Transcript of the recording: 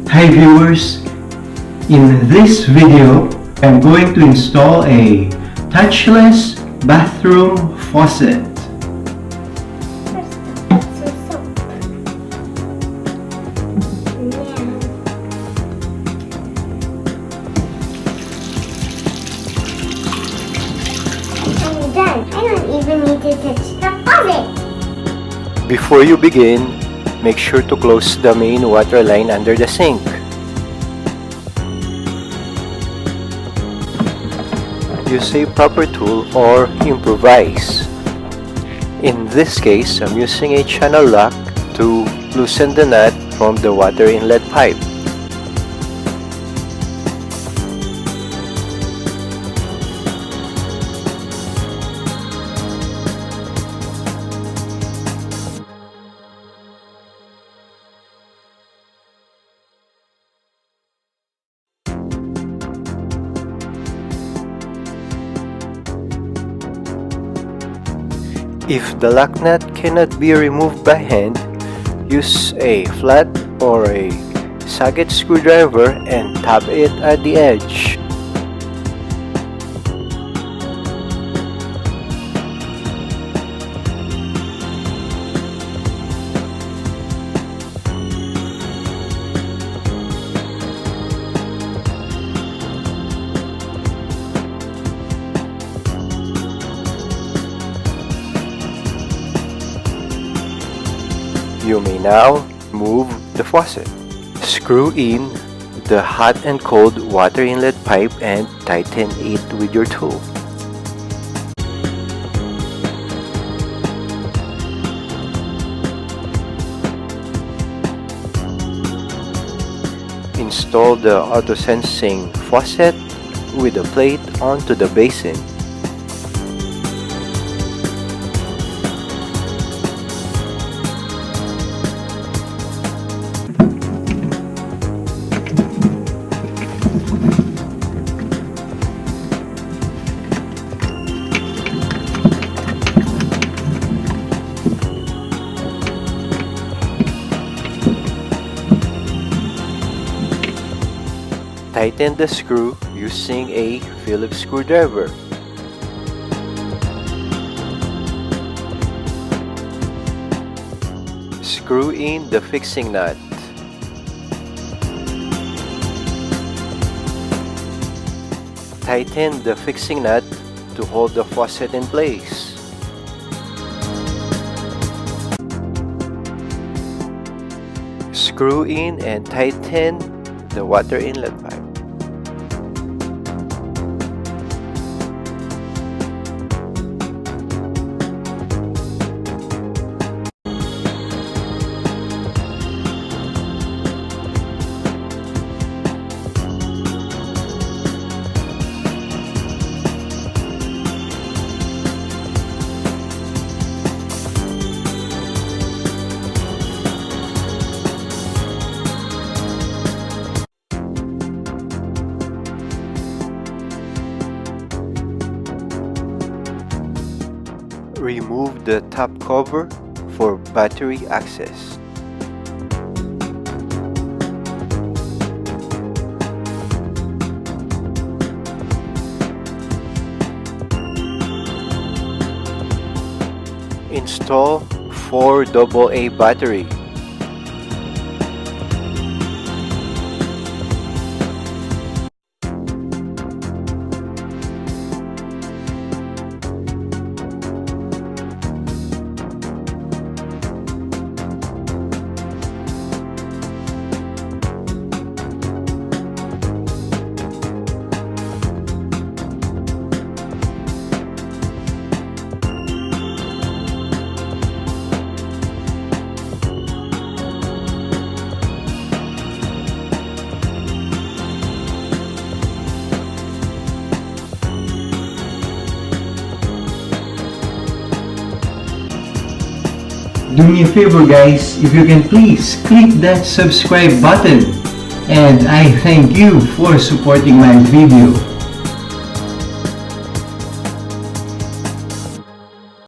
Hi viewers, in this video I'm going to install a touchless bathroom faucet. I'm done. I don't even need to touch the faucet. Before you begin, make sure to close the main water line under the sink. Use a proper tool or improvise. In this case, I'm using a channel lock to loosen the nut from the water inlet pipe. If the lock nut cannot be removed by hand, use a flat or a socket screwdriver and tap it at the edge. You may now remove the faucet. Screw in the hot and cold water inlet pipe and tighten it with your tool. Install the auto-sensing faucet with a plate onto the basin. Tighten the screw using a Phillips screwdriver. Screw in the fixing nut. Tighten the fixing nut to hold the faucet in place. Screw in and tighten the water inlet pipe. Remove the top cover for battery access. Install 4 AA battery. Do me a favor guys, if you can please click that subscribe button, and I thank you for supporting my video.